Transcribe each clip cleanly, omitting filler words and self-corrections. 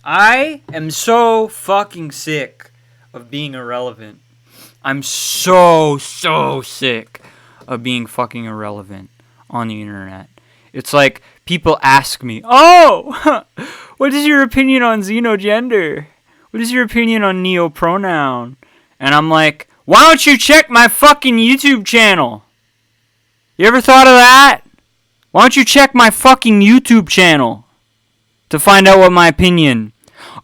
I am so fucking sick of being irrelevant. I'm so sick of being fucking irrelevant on the internet. It's like people ask me, "Oh, what is your opinion on xenogender? What is your opinion on neopronoun?" And I'm like, "Why don't you check my fucking YouTube channel? You ever thought of that? Why don't you check my fucking YouTube channel to find out what my opinion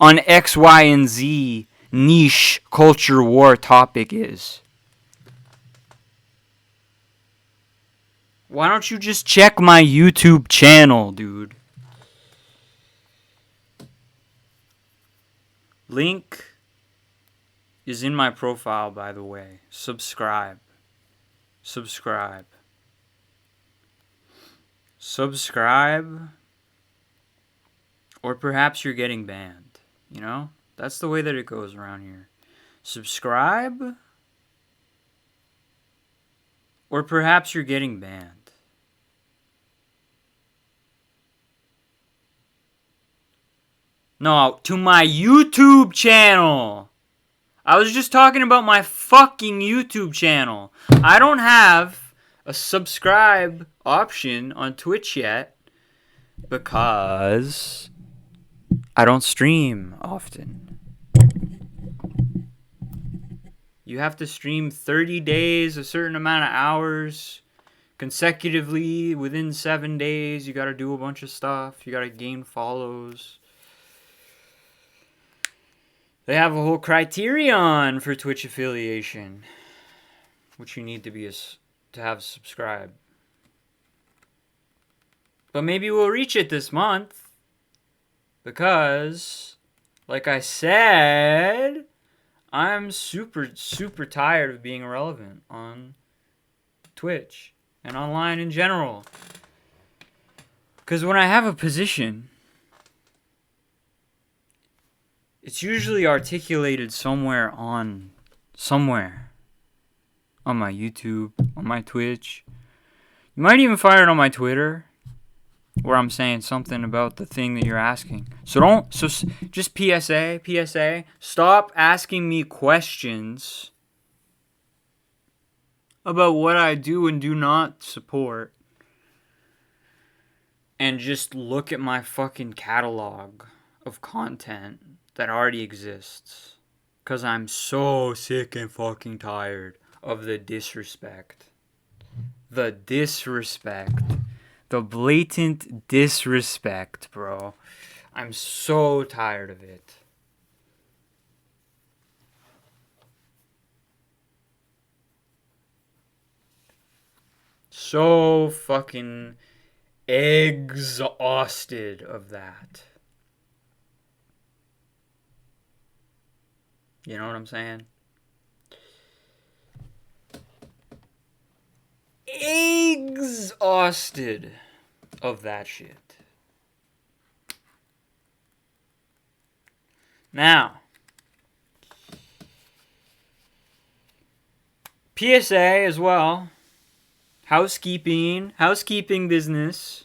on X, Y, and Z niche culture war topic is? Why don't you just check my YouTube channel, dude?" Link is in my profile, by the way. Subscribe. Or perhaps you're getting banned. You know? That's the way that it goes around here. Subscribe. Or perhaps you're getting banned. No, to my YouTube channel. I was just talking about my fucking YouTube channel. I don't have a subscribe option on Twitch yet because I don't stream often. You have to stream 30 days, a certain amount of hours, consecutively within 7 days. You gotta do a bunch of stuff. You gotta gain follows. They have a whole criterion for Twitch affiliation, which you need to have subscribed. But maybe we'll reach it this month because, like I said, I'm super tired of being irrelevant on Twitch and online in general. Because when I have a position, it's usually articulated somewhere on my YouTube, on my Twitch. You might even find it on my Twitter, where I'm saying something about the thing that you're asking. So just PSA, stop asking me questions about what I do and do not support, and just look at my fucking catalog of content that already exists. Because I'm so sick and fucking tired of the disrespect. The blatant disrespect, bro. I'm so tired of it. So fucking exhausted of that. You know what I'm saying? Exhausted of that shit. Now, PSA as well. Housekeeping business.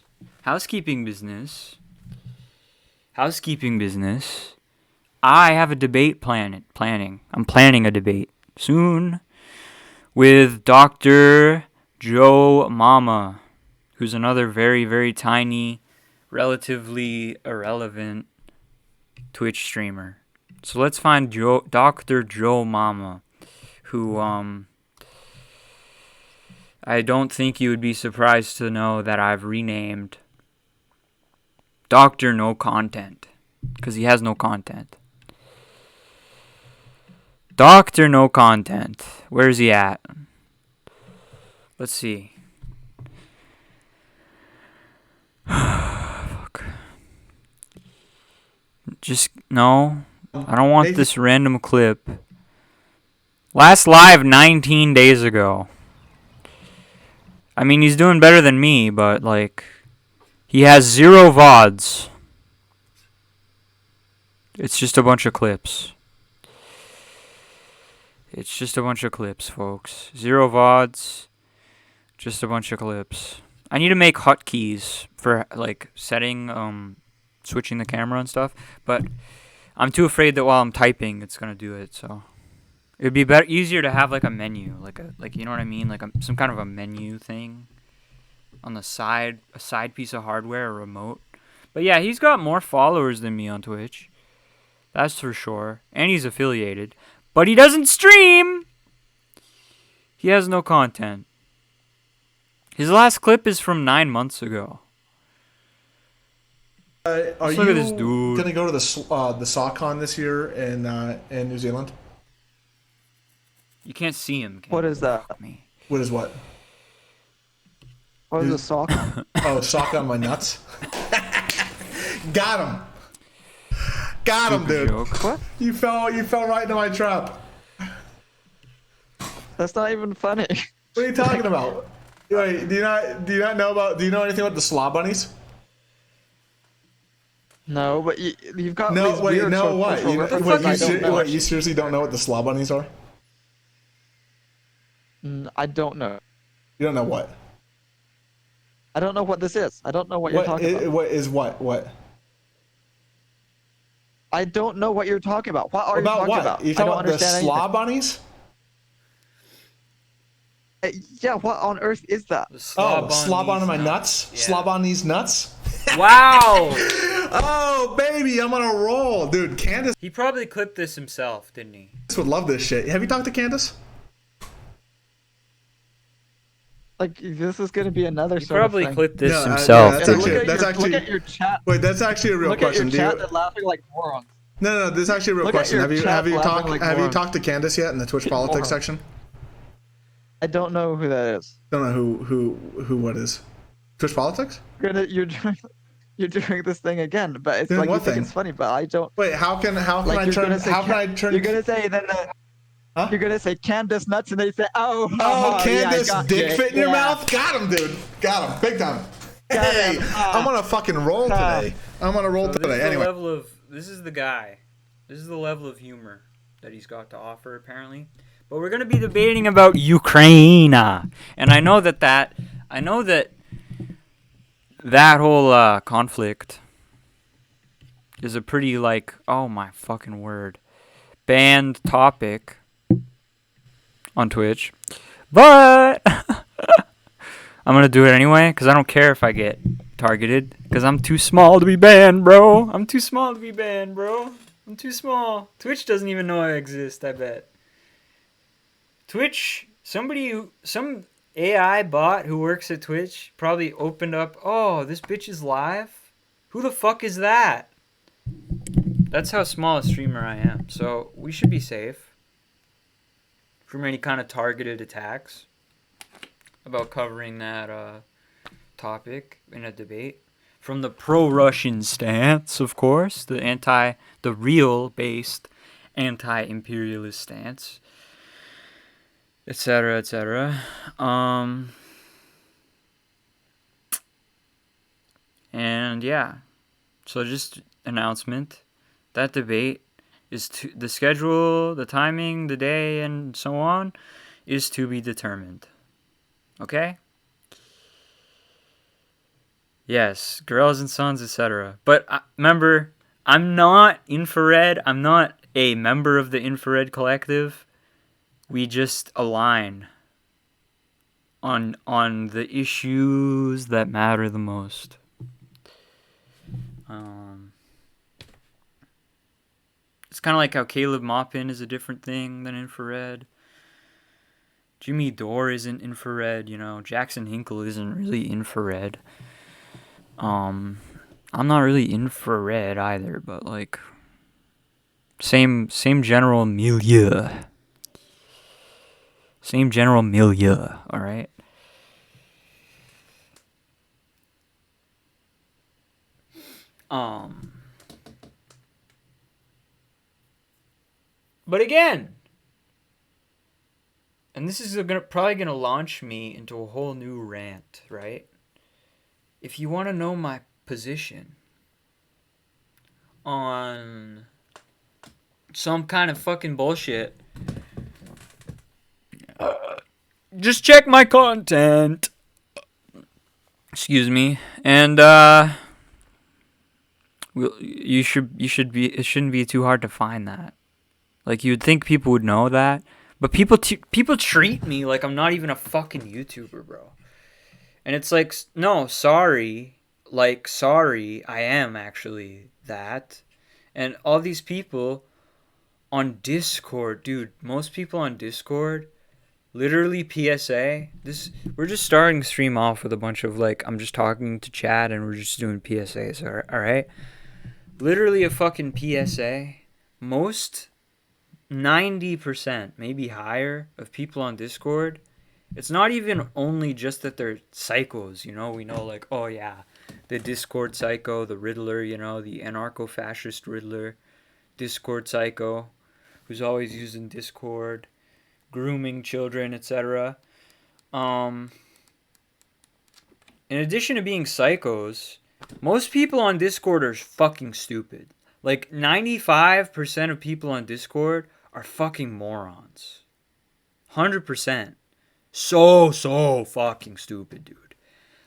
I have a debate planning. I'm planning a debate soon with Dr. Joe Mama, who's another very, very tiny, relatively irrelevant Twitch streamer. So let's find Dr. Joe Mama, who I don't think you would be surprised to know that I've renamed Dr. No Content, because he has no content. Dr. No Content. Where's he at? Let's see. Fuck. Just, no. I don't want this random clip. Last live 19 days ago. I mean, he's doing better than me, but, like, he has 0 VODs. It's just a bunch of clips. It's just a bunch of clips, folks. 0 VODs. Just a bunch of clips. I need to make hotkeys for, like, setting, switching the camera and stuff. But I'm too afraid that while I'm typing, it's gonna do it. So it'd be better, easier to have like a menu, like you know what I mean, like some kind of a menu thing on the side, a side piece of hardware, a remote. But yeah, he's got more followers than me on Twitch. That's for sure. And he's affiliated. But he doesn't stream! He has no content. His last clip is from 9 months ago. Are you going to go to the SawCon this year in New Zealand? You can't see him. What is that? What is what? What is a sock? Oh, sock on my nuts. Got him. Got him, dude. Joke. What? You fell right into my trap. That's not even funny. What are you talking about? Wait, do you not know anything about the slob bunnies? No, but you've got No, these wait, weird no, what? You seriously don't know what the slob bunnies are? I don't know. You don't know what? I don't know what this is. I don't know what you're talking about. What is what? What? I don't know what you're talking about. What are you About talking what? about? You talking about the slob bunnies? Yeah, what on earth is that? Slob on my nuts? Yeah. Slob on these nuts? Wow! Oh, baby, I'm on a roll. Dude, Candace... He probably clipped this himself, didn't he? Would love this shit. Have you talked to Candace? Like, this is going to be another he sort of thing. Probably clipped this himself. Look at your chat. Wait, that's actually a real question. Look at your chat, they're laughing like morons. No, this is actually a real question. Have you talked to Candace yet in the Twitch politics section? I don't know who that is. Don't know who what is. Twitch politics? You're doing this thing again, but it's like you think it's funny, but I don't. Wait, how can I turn? You're gonna say that. Huh? You're gonna say Candace nuts, and they say, "Oh, Candace yeah, dick fit in your mouth." Got him, dude. Got him, big time. Hey, I'm on a fucking roll today. I'm on a roll today. Anyway, this is the guy. This is the level of humor that he's got to offer, apparently. But we're gonna be debating about Ukraine, and I know that whole conflict is a pretty oh my fucking word, banned topic on Twitch, but I'm gonna do it anyway because I don't care if I get targeted because I'm too small to be banned, bro. I'm too small. Twitch doesn't even know I exist, I bet. Twitch, some AI bot who works at Twitch probably opened up, oh, this bitch is live? Who the fuck is that? That's how small a streamer I am. So we should be safe from any kind of targeted attacks about covering that topic in a debate. From the pro-Russian stance, of course, the real-based anti-imperialist stance, etc., etc. And yeah, so just announcement. That debate is the schedule, the timing, the day, and so on is to be determined. Okay? Yes, girls and sons, etc. But remember, I'm not infrared. I'm not a member of the infrared collective. We just align on the issues that matter the most. It's kind of like how Caleb Maupin is a different thing than infrared. Jimmy Dore isn't infrared, Jackson Hinkle isn't really infrared. I'm not really infrared either, but same general milieu. Same general milieu, alright? But again, and this is probably gonna launch me into a whole new rant, right? If you want to know my position on some kind of fucking bullshit, just check my content. Excuse me. And You should be. It shouldn't be too hard to find that. Like, you'd think people would know that, but people treat me like I'm not even a fucking YouTuber, bro. And it's like, no, sorry. Like, sorry, I am actually that. And all these people on Discord, dude, most people on Discord, literally PSA. We're just starting the stream off with a bunch of, like, I'm just talking to chat and we're just doing PSAs, alright? Literally a fucking PSA. Most 90%, maybe higher, of people on Discord, it's not even only just that they're psychos, you know? We know, like, oh yeah, the Discord psycho, the Riddler, you know, the anarcho-fascist Riddler, Discord psycho, who's always using Discord, grooming children, etc. In addition to being psychos, most people on Discord are fucking stupid. Like, 95% of people on Discord are fucking morons. 100%. So fucking stupid, dude.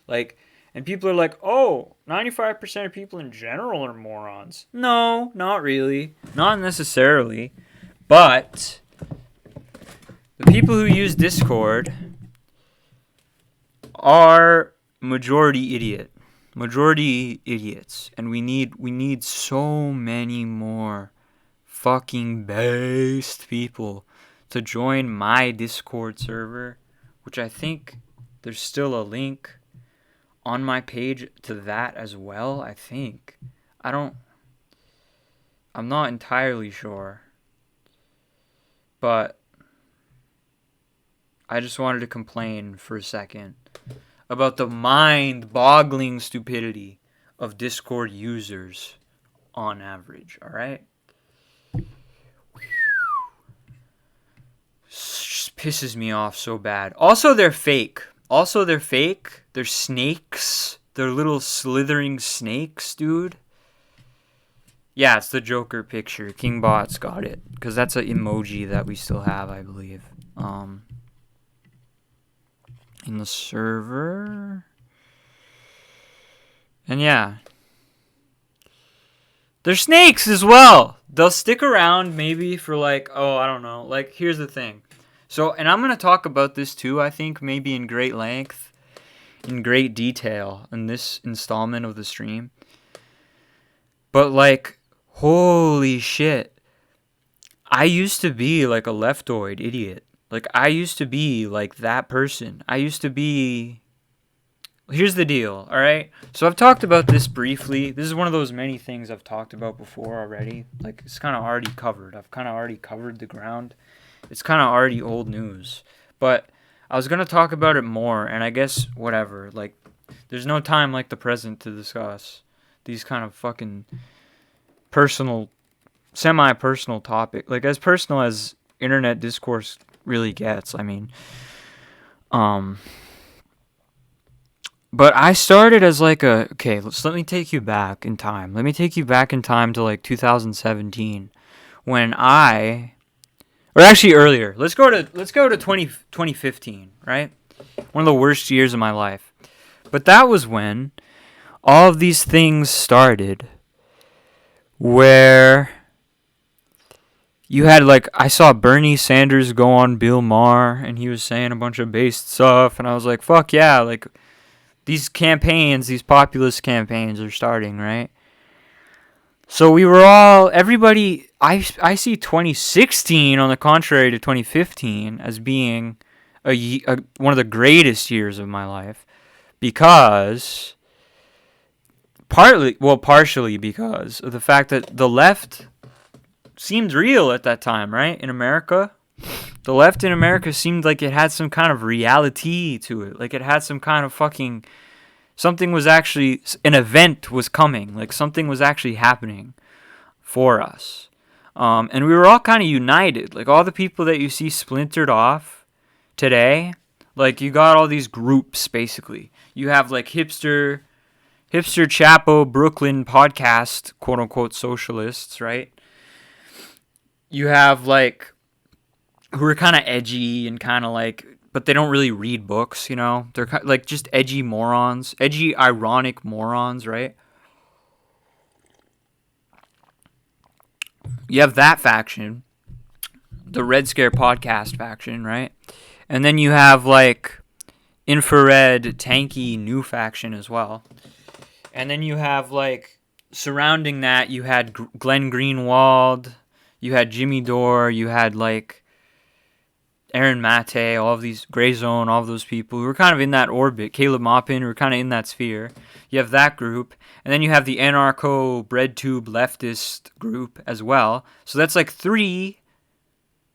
Like, and people are like, oh, 95% of people in general are morons. No, not really. Not necessarily. But the people who use Discord are majority idiots, and we need so many more fucking based people to join my Discord server, which I think there's still a link on my page to that as well. I think I'm not entirely sure, but I just wanted to complain for a second about the mind-boggling stupidity of Discord users on average, alright? Just pisses me off so bad. Also, they're fake. They're snakes. They're little slithering snakes, dude. Yeah, it's the Joker picture. KingBot's got it. Because that's an emoji that we still have, I believe. In the server. And yeah. They're snakes as well. They'll stick around maybe for like, oh, I don't know. Like, here's the thing. So, and I'm going to talk about this too, I think, maybe in great length, in great detail in this installment of the stream. But like, holy shit. I used to be like a leftoid idiot. Like, I used to be like that person. Here's the deal, alright? So I've talked about this briefly. This is one of those many things I've talked about before already. Like, it's kind of already covered. I've kind of already covered the ground. It's kind of already old news. But I was going to talk about it more, and I guess whatever. Like, there's no time like the present to discuss these kind of fucking personal, semi-personal topic. Like, as personal as internet discourse really gets, I mean. But I started as like okay, let me take you back in time. Let me take you back in time to like 2017 when or actually earlier. Let's go to 2015, right? One of the worst years of my life. But that was when all of these things started where you had, like, I saw Bernie Sanders go on Bill Maher, and he was saying a bunch of based stuff, and I was like, fuck yeah, like, these campaigns, these populist campaigns are starting, right? So we were all, everybody, I see 2016, on the contrary to 2015, as being one of the greatest years of my life, because, partially because of the fact that the left seemed real at that time, right? In America, the left in America seemed like it had some kind of reality to it. Like, it had some kind of fucking, something was actually, an event was coming. Like, something was actually happening for us. And we were all kind of united. Like, all the people that you see splintered off today, like, you got all these groups, basically. You have, like, hipster Chapo Brooklyn podcast, quote-unquote socialists, right? You have, like, who are kind of edgy and kind of, like, but they don't really read books, you know? They're, like, just edgy morons. Edgy, ironic morons, right? You have that faction, the Red Scare podcast faction, right? And then you have like infrared tanky new faction as well. And then you have like surrounding that, you had Glenn Greenwald, you had Jimmy Dore, you had like Aaron Mate, all of these Gray Zone, all of those people who were kind of in that orbit. Caleb Maupin, who were kind of in that sphere. You have that group, and then you have the anarcho breadtube leftist group as well. So that's like 3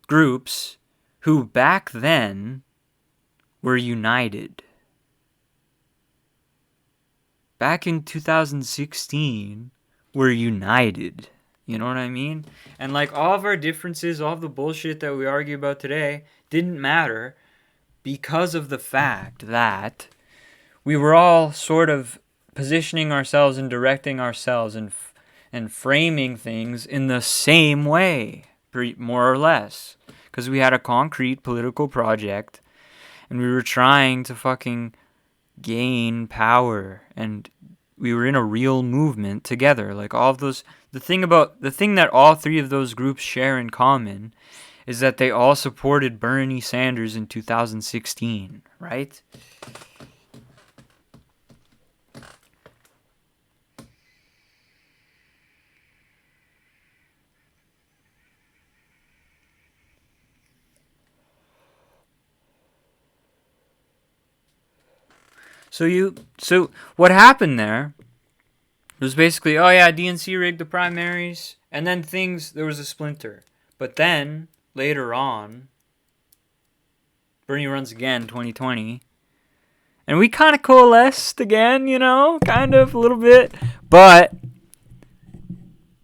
groups who back then were united. Back in 2016, were united. You know what I mean? And like all of our differences, all of the bullshit that we argue about today didn't matter because of the fact that we were all sort of positioning ourselves and directing ourselves and framing things in the same way, more or less. Because we had a concrete political project and we were trying to fucking gain power, and we were in a real movement together. Like all of those, the thing that all 3 of those groups share in common is that they all supported Bernie Sanders in 2016, right? So what happened there was basically, oh yeah, DNC rigged the primaries, and then there was a splinter. But then, later on, Bernie runs again, 2020, and we kind of coalesced again, kind of a little bit, but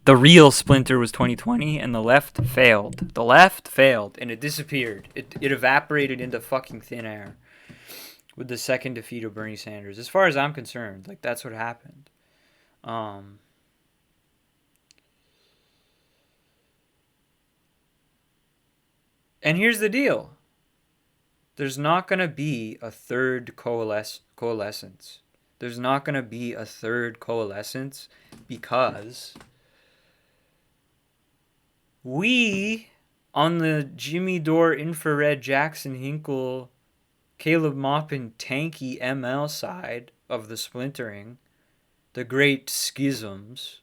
the real splinter was 2020, and the left failed. The left failed, and it disappeared. It evaporated into fucking thin air with the second defeat of Bernie Sanders. As far as I'm concerned, like, that's what happened. And here's the deal. There's not going to be a third coalescence. There's not going to be a third coalescence because we, on the Jimmy Dore, infrared, Jackson Hinkle, Caleb Maupin, tanky ML side of the splintering, the great schisms,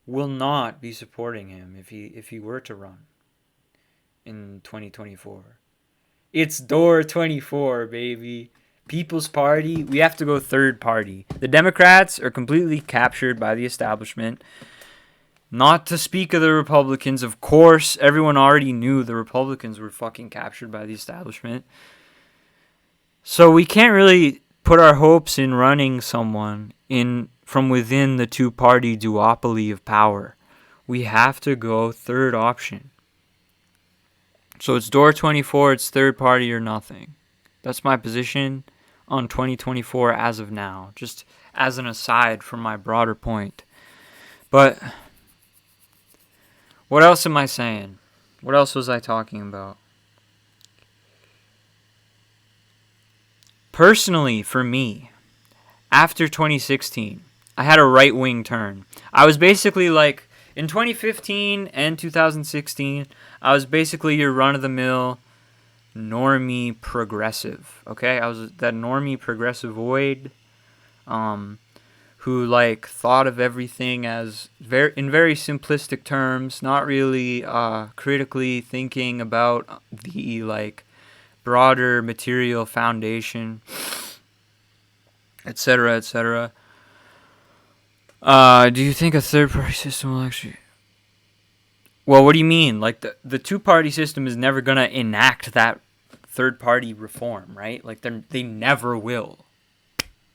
will not be supporting him if he were to run in 2024. It's Dore 24, baby. People's Party. We have to go third party. The Democrats are completely captured by the establishment. Not to speak of the Republicans. Of course, everyone already knew the Republicans were fucking captured by the establishment. So we can't really put our hopes in running someone from within the two-party duopoly of power. We have to go third option. So it's Dore 24, it's third party or nothing. That's my position on 2024 as of now, just as an aside from my broader point. But what else am I saying? What else was I talking about? Personally, for me, after 2016, I had a right-wing turn. I was basically like, in 2015 and 2016, I was basically your run-of-the-mill normie progressive, okay? I was that normie progressivoid who like thought of everything as in very simplistic terms, not really critically thinking about the like broader material foundation, etc., etc. Do you think a third-party system will actually... Well, what do you mean? Like, the two-party system is never going to enact that third-party reform, right? Like, they never will.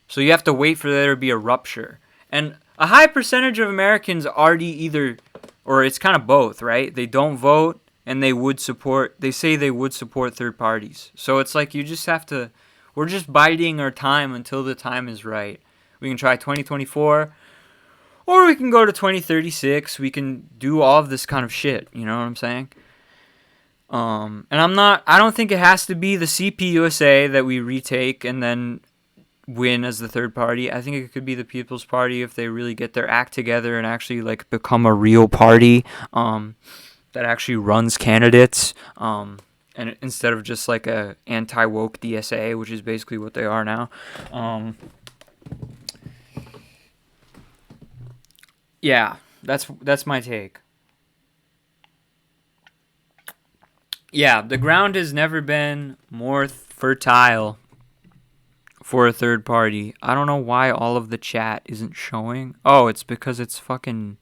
So you have to wait for there to be a rupture. And a high percentage of Americans already either... Or it's kind of both, right? They don't vote, and they say they would support third parties. So it's like you just have to... We're just biding our time until the time is right. We can try 2024... Or we can go to 2036. We can do all of this kind of shit. You know what I'm saying? And I don't think it has to be the CPUSA that we retake and then win as the third party. I think it could be the People's Party if they really get their act together and actually like become a real party that actually runs candidates. And instead of just like a anti-woke DSA, which is basically what they are now. Yeah, that's my take. Yeah, the ground has never been more fertile for a third party. I don't know why all of the chat isn't showing. Oh, it's because it's fucking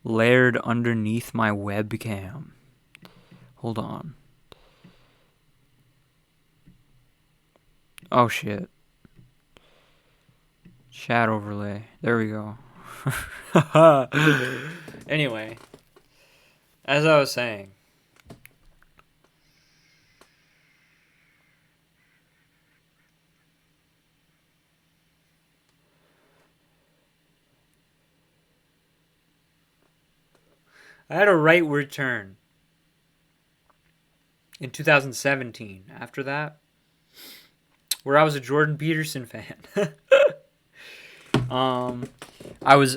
layered underneath my webcam. Hold on. Oh shit. Chat overlay. There we go. Anyway, as I was saying, I had a rightward turn in 2017. After that, where I was a Jordan Peterson fan. I was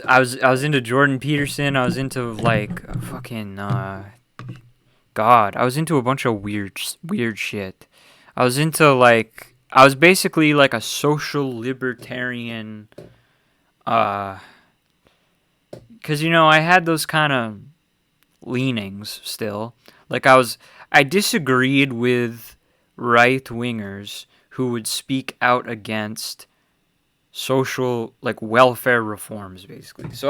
into Jordan Peterson. I was into like fucking God. I was into a bunch of weird shit. I was into like I was basically like a social libertarian. Because you know I had those kind of leanings still. Like I disagreed with right wingers who would speak out against social like welfare reforms basically. So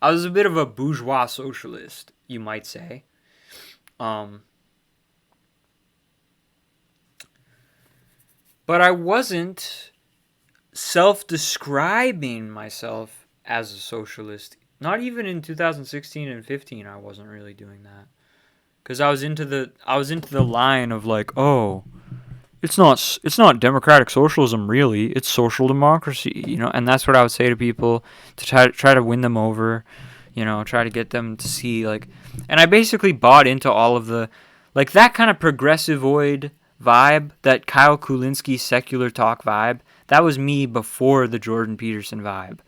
I was a bit of a bourgeois socialist, you might say. But I wasn't self-describing myself as a socialist. Not even in 2016 and 15 I wasn't really doing that. Cuz I was into the line of like, "Oh, it's not democratic socialism really. It's social democracy, you know." And that's what I would say to people to try to win them over, you know, try to get them to see like. And I basically bought into all of the, like that kind of progressivoid vibe, that Kyle Kulinski secular talk vibe. That was me before the Jordan Peterson vibe,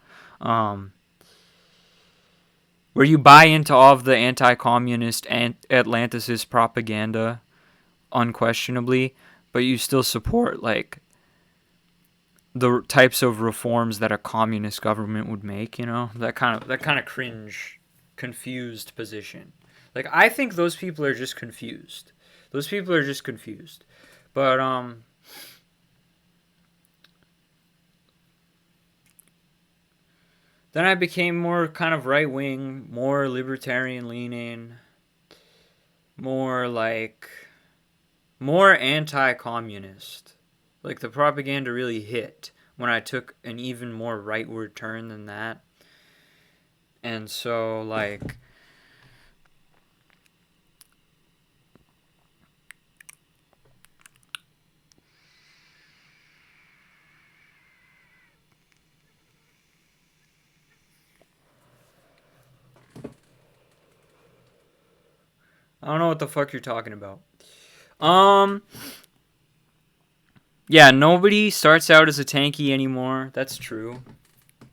where you buy into all of the anti-communist and Atlanticist propaganda, unquestionably, but you still support like the types of reforms that a communist government would make, you know? That kind of cringe, confused position. Like I think those people are just confused. Those people are just confused. But then I became more kind of right-wing, more libertarian leaning, more anti-communist. Like the propaganda really hit when I took an even more rightward turn than that. And so like I don't know what the fuck you're talking about. Yeah, nobody starts out as a tanky anymore. That's true.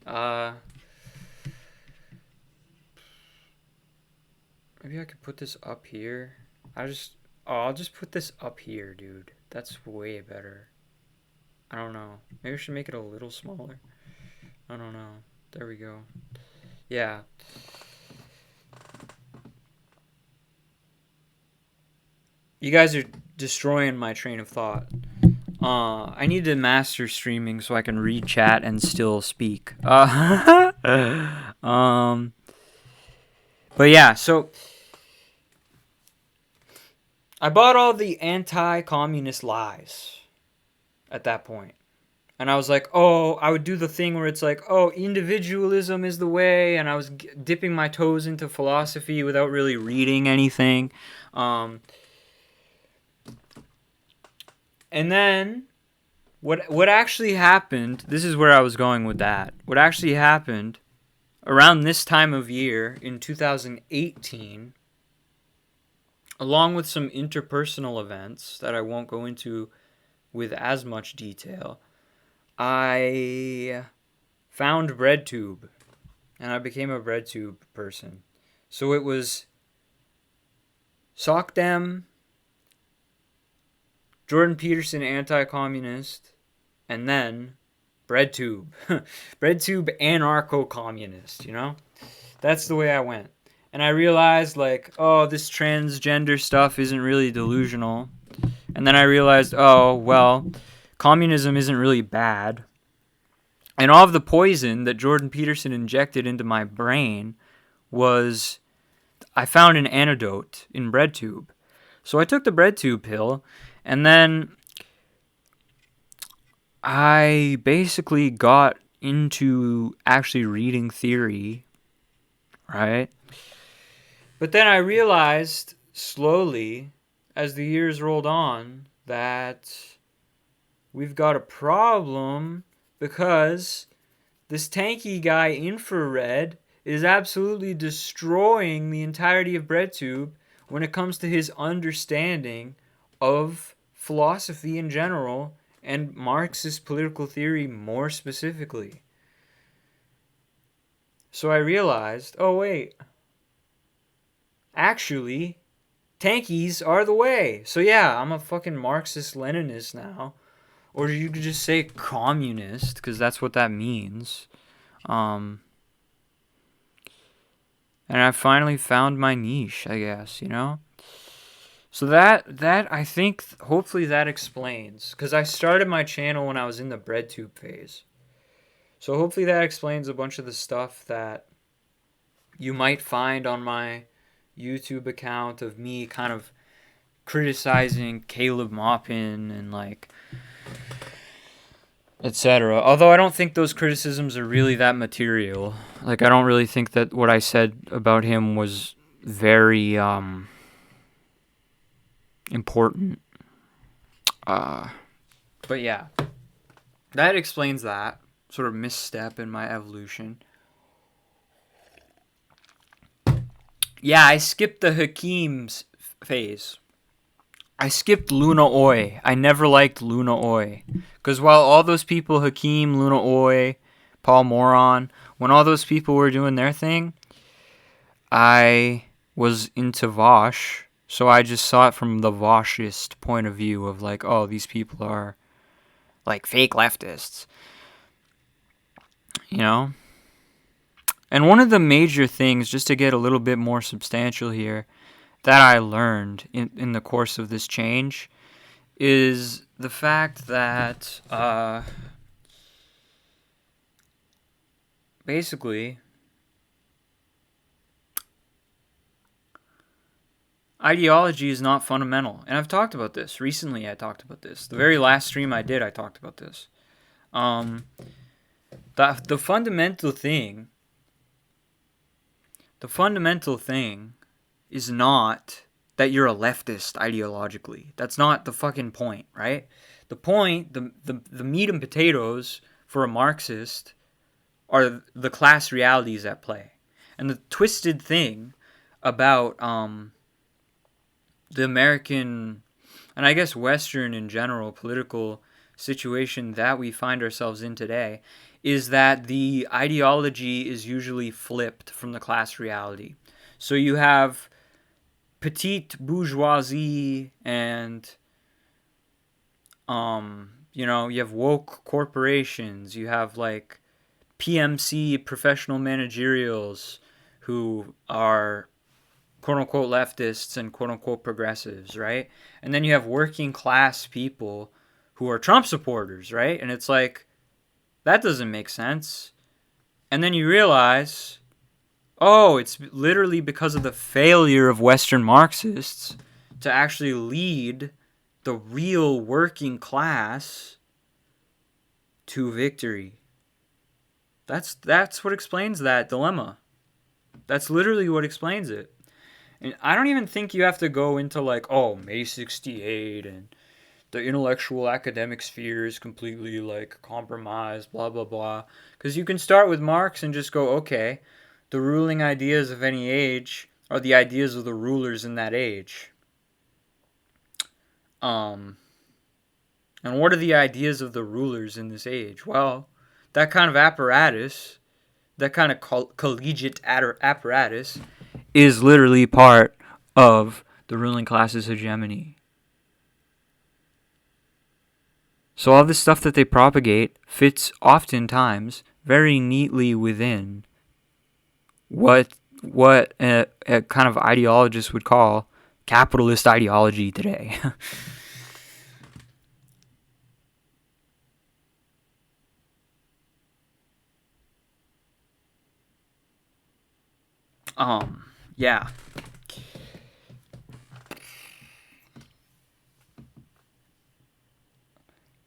Maybe I could put this up here. I'll just put this up here, dude. That's way better. I don't know. Maybe I should make it a little smaller. I don't know. There we go. Yeah. You guys are destroying my train of thought. I need to master streaming so I can read chat and still speak. But yeah, so I bought all the anti-communist lies at that point. And I was like, oh, I would do the thing where it's like, oh, individualism is the way. And I was dipping my toes into philosophy without really reading anything. And then what actually happened, this is where I was going with that. What actually happened around this time of year in 2018, along with some interpersonal events that I won't go into with as much detail, I found BreadTube, and I became a BreadTube person. So it was SocDem, Jordan Peterson anti-communist, and then BreadTube. BreadTube anarcho-communist, you know? That's the way I went. And I realized, like, oh, this transgender stuff isn't really delusional. And then I realized, oh, well, communism isn't really bad. And all of the poison that Jordan Peterson injected into my brain was, I found an antidote in BreadTube. So I took the BreadTube pill, and then I basically got into actually reading theory, right? But then I realized slowly, as the years rolled on, that we've got a problem because this tanky guy Infrared is absolutely destroying the entirety of BreadTube when it comes to his understanding of philosophy in general and Marxist political theory more specifically. So I realized, oh wait, actually, tankies are the way. So yeah, I'm a fucking Marxist-Leninist now. Or you could just say communist, because that's what that means. And I finally found my niche, I guess, you know? So that I think, hopefully that explains. Because I started my channel when I was in the BreadTube phase. So hopefully that explains a bunch of the stuff that you might find on my YouTube account of me kind of criticizing Caleb Maupin and like etc. Although I don't think those criticisms are really that material. Like I don't really think that what I said about him was very important. But yeah, that explains that sort of misstep in my evolution. Yeah, I skipped the Hakim's phase. I skipped Luna Oi. I never liked Luna Oi. Because while all those people, Hakim, Luna Oi, Paul Moron, when all those people were doing their thing, I was into Vosh. So I just saw it from the Voshist point of view of like, oh, these people are like fake leftists. You know? And one of the major things, just to get a little bit more substantial here, that I learned in the course of this change is the fact that basically ideology is not fundamental. And I've talked about this. Recently I talked about this. The very last stream I did, I talked about this. The fundamental thing is not that you're a leftist ideologically. That's not the fucking point, right? The point, the meat and potatoes for a Marxist are the class realities at play. And the twisted thing about the American, and I guess Western in general, political situation that we find ourselves in today is that the ideology is usually flipped from the class reality. So you have petite bourgeoisie and you know, you have woke corporations, you have like PMC professional managerials who are quote unquote leftists and quote unquote progressives, right? And then you have working class people who are Trump supporters, right? And it's like, that doesn't make sense. And then you realize, oh, it's literally because of the failure of Western Marxists to actually lead the real working class to victory. That's what explains that dilemma. That's literally what explains it. And I don't even think you have to go into like, oh, May 68 and the intellectual academic sphere is completely like compromised, blah, blah, blah. Because you can start with Marx and just go, okay, the ruling ideas of any age are the ideas of the rulers in that age. And what are the ideas of the rulers in this age? Well, that kind of apparatus, that kind of collegiate apparatus, is literally part of the ruling class's hegemony. So all this stuff that they propagate fits oftentimes very neatly within what a kind of ideologist would call capitalist ideology today. Yeah.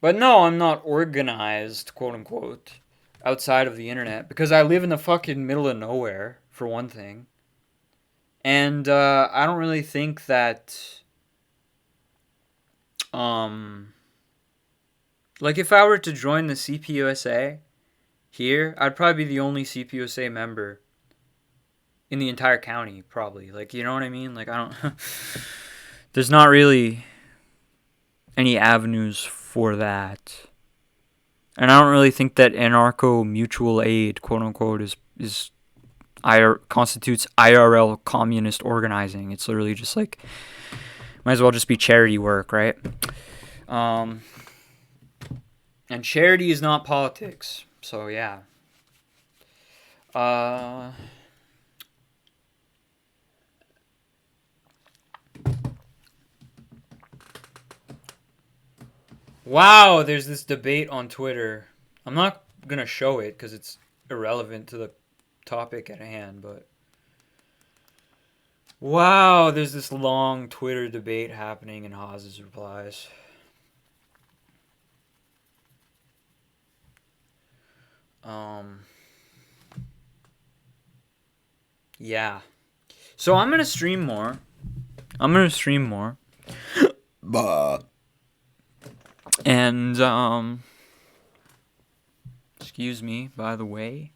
But no, I'm not organized, quote unquote, outside of the internet because I live in the fucking middle of nowhere, for one thing. And I don't really think that, like if I were to join the CPUSA here, I'd probably be the only CPUSA member in the entire county, probably. Like, you know what I mean? Like, I don't... There's not really any avenues for that. And I don't really think that anarcho mutual aid, quote unquote, constitutes IRL communist organizing. It's literally just like, might as well just be charity work, right? And charity is not politics. So yeah. Wow, there's this debate on Twitter. I'm not going to show it because it's irrelevant to the topic at hand, but... Wow, there's this long Twitter debate happening in Haas's replies. Yeah. So I'm going to stream more. And, excuse me, by the way.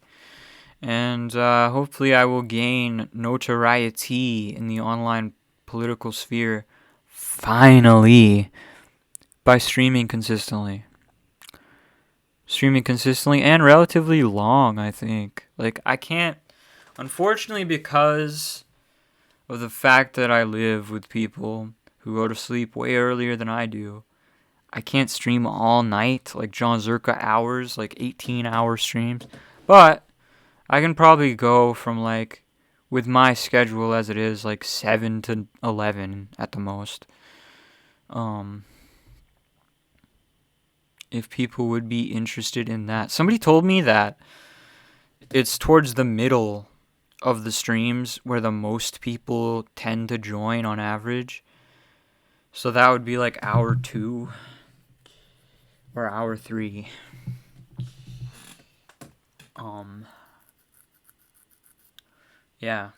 And hopefully I will gain notoriety in the online political sphere, finally, by streaming consistently. Streaming consistently and relatively long, I think. Like, I can't, unfortunately, because of the fact that I live with people who go to sleep way earlier than I do, I can't stream all night, like John Zerka hours, like 18-hour streams. But I can probably go from, like, with my schedule as it is, like 7 to 11 at the most. If people would be interested in that. Somebody told me that it's towards the middle of the streams where the most people tend to join on average. So that would be like hour 2 or hour 3. Yeah.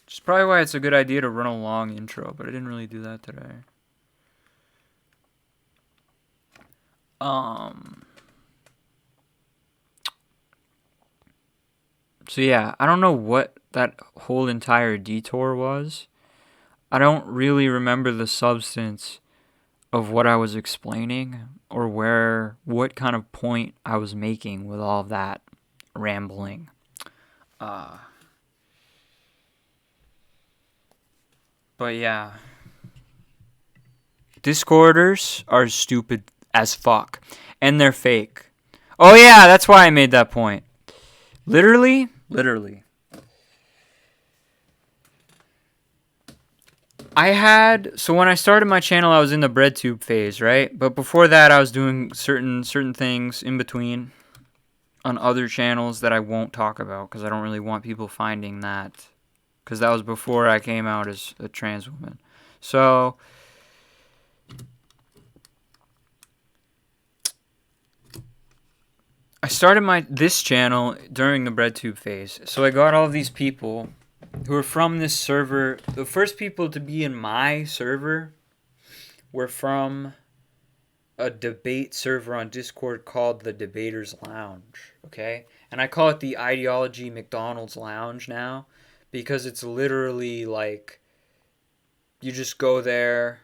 Which is probably why it's a good idea to run a long intro, but I didn't really do that today. So yeah, I don't know what that whole entire detour was. I don't really remember the substance of what I was explaining or what kind of point I was making with all of that rambling. But yeah. Discorders are stupid as fuck. And they're fake. Oh yeah, that's why I made that point. Literally. So when I started my channel, I was in the breadtube phase, right? But before that, I was doing certain things in between on other channels that I won't talk about because I don't really want people finding that. Because that was before I came out as a trans woman. So I started this channel during the breadtube phase. So I got all of these people who are from this server. The first people to be in my server were from a debate server on Discord called the Debaters Lounge, okay? And I call it the Ideology McDonald's Lounge now because it's literally like you just go there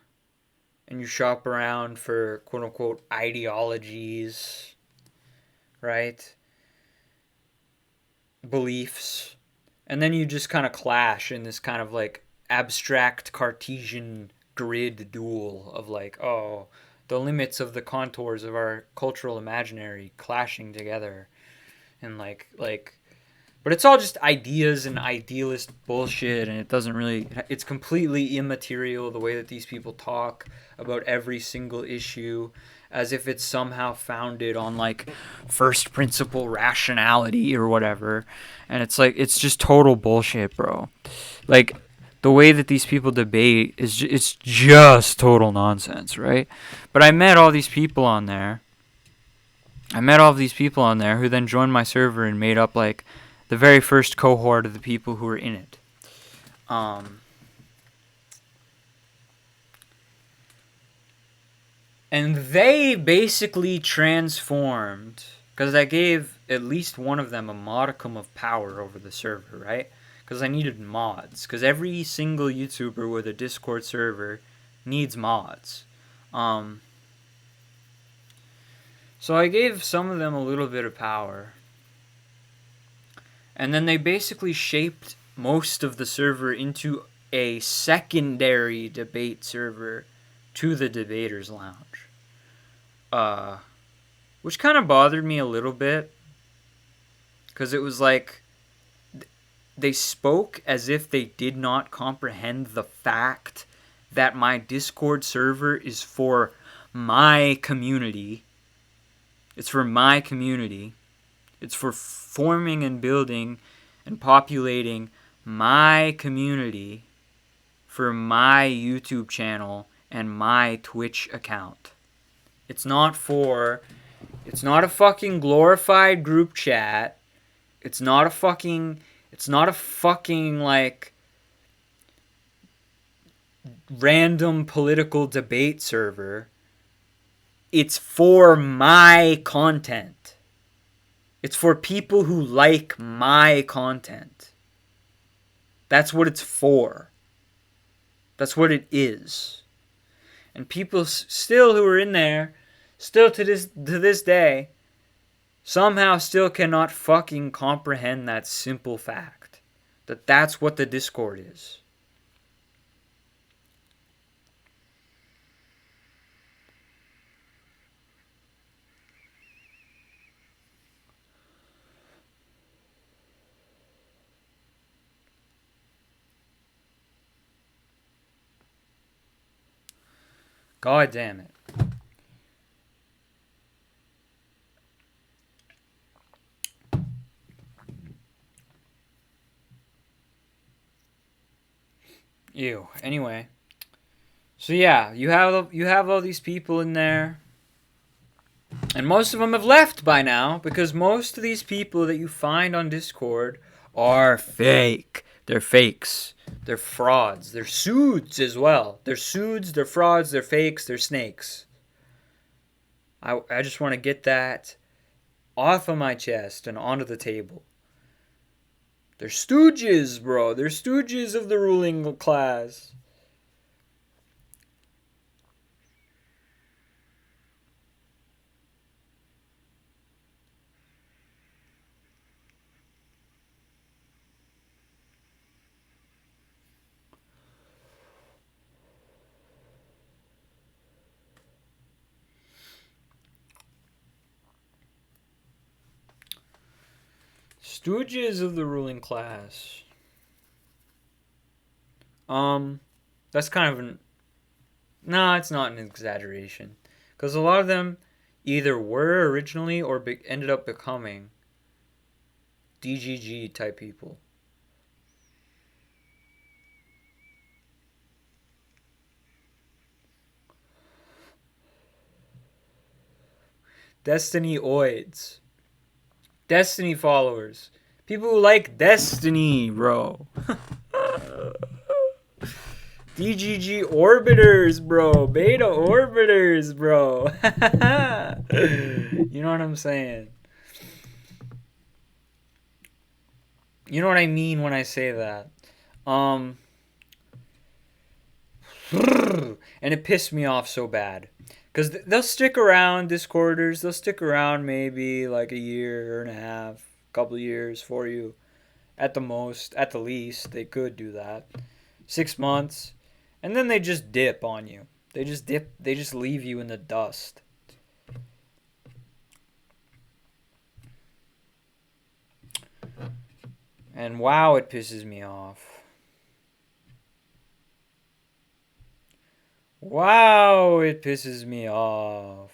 and you shop around for quote unquote ideologies, right? Beliefs. And then you just kind of clash in this kind of like abstract Cartesian grid duel of like, oh, the limits of the contours of our cultural imaginary clashing together. And but it's all just ideas and idealist bullshit, and it doesn't really, it's completely immaterial the way that these people talk about every single issue as if it's somehow founded on like first principle rationality or whatever. And it's like, it's just total bullshit, bro. Like, the way that these people debate is it's just total nonsense, right? But I met all these people on there. Who then joined my server and made up like the very first cohort of the people who were in it. And they basically transformed, because I gave at least one of them a modicum of power over the server, right? Because I needed mods. Because every single YouTuber with a Discord server needs mods. So I gave some of them a little bit of power. And then they basically shaped most of the server into a secondary debate server to the Debaters Lounge. Which kind of bothered me a little bit. Because it was like, they spoke as if they did not comprehend the fact that my Discord server is for my community. It's for my community. It's for forming and building and populating my community for my YouTube channel and my Twitch account. It's not a fucking glorified group chat. It's not a fucking like random political debate server. It's for my content. It's for people who like my content. That's what it's for. That's what it is. And people still who are in there, still to this day, somehow still cannot fucking comprehend that simple fact. That that's what the Discord is. God damn it. Ew. Anyway. So yeah, you have all these people in there. And most of them have left by now because most of these people that you find on Discord are fake. They're fakes. They're frauds. They're suits as well. They're suits, they're frauds, they're fakes, they're snakes. I just want to get that off of my chest and onto the table. They're stooges, bro. They're stooges of the ruling class. Stooges of the ruling class. That's kind of an... Nah, it's not an exaggeration. Because a lot of them either were originally or ended up becoming DGG type people. Destiny-oids. Destiny followers. People who like Destiny, bro. DGG orbiters, bro. Beta orbiters, bro. You know what I'm saying? You know what I mean when I say that. And it pissed me off so bad. Because they'll stick around, Discorders. They'll stick around maybe like a year and a half, couple of years for you. At the most, at the least, they could do that. 6 months. And then they just dip on you. They just leave you in the dust. And wow, it pisses me off. Wow, it pisses me off.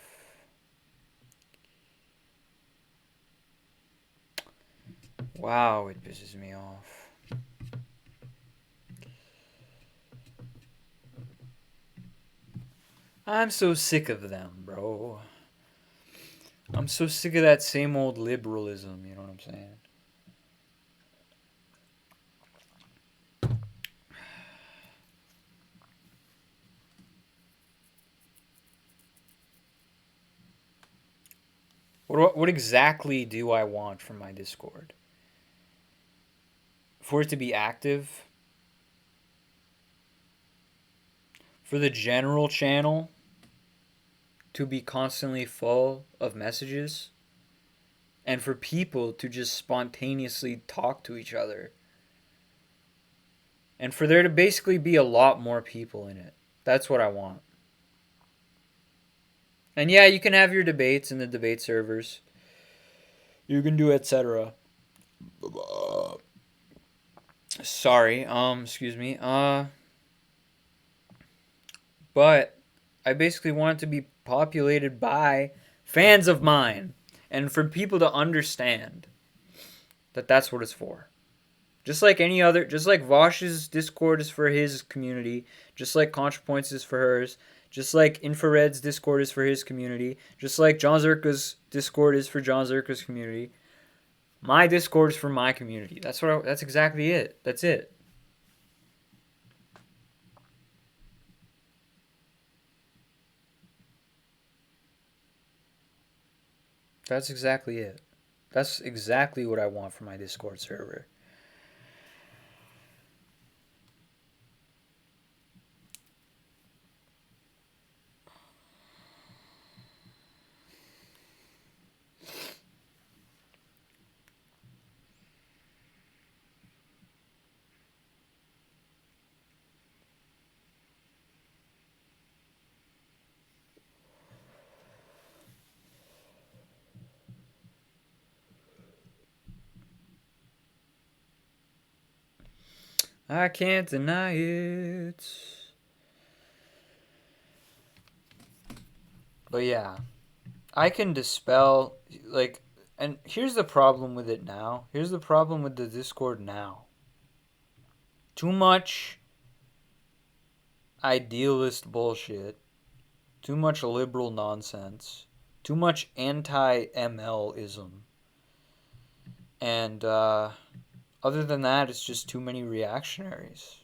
Wow, it pisses me off. I'm so sick of them, bro. I'm so sick of that same old liberalism, you know what I'm saying? What exactly do I want from my Discord? For it to be active? For the general channel to be constantly full of messages? And for people to just spontaneously talk to each other? And for there to basically be a lot more people in it. That's what I want. And yeah, you can have your debates in the debate servers. You can do etc. Sorry, excuse me. But I basically want it to be populated by fans of mine. And for people to understand that that's what it's for. Just like any other, just like Vosh's Discord is for his community, just like ContraPoints is for hers, just like Infrared's Discord is for his community, just like John Zerka's Discord is for John Zerka's community. My Discord is for my community. That's exactly it. That's it. That's exactly it. That's exactly what I want for my Discord server. I can't deny it. But yeah, I can dispel, like, and here's the problem with it now. Here's the problem with the Discord now. Too much idealist bullshit. Too much liberal nonsense. Too much anti-ML-ism. And other than that, it's just too many reactionaries.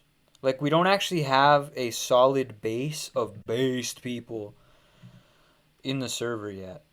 Like, we don't actually have a solid base of based people in the server yet.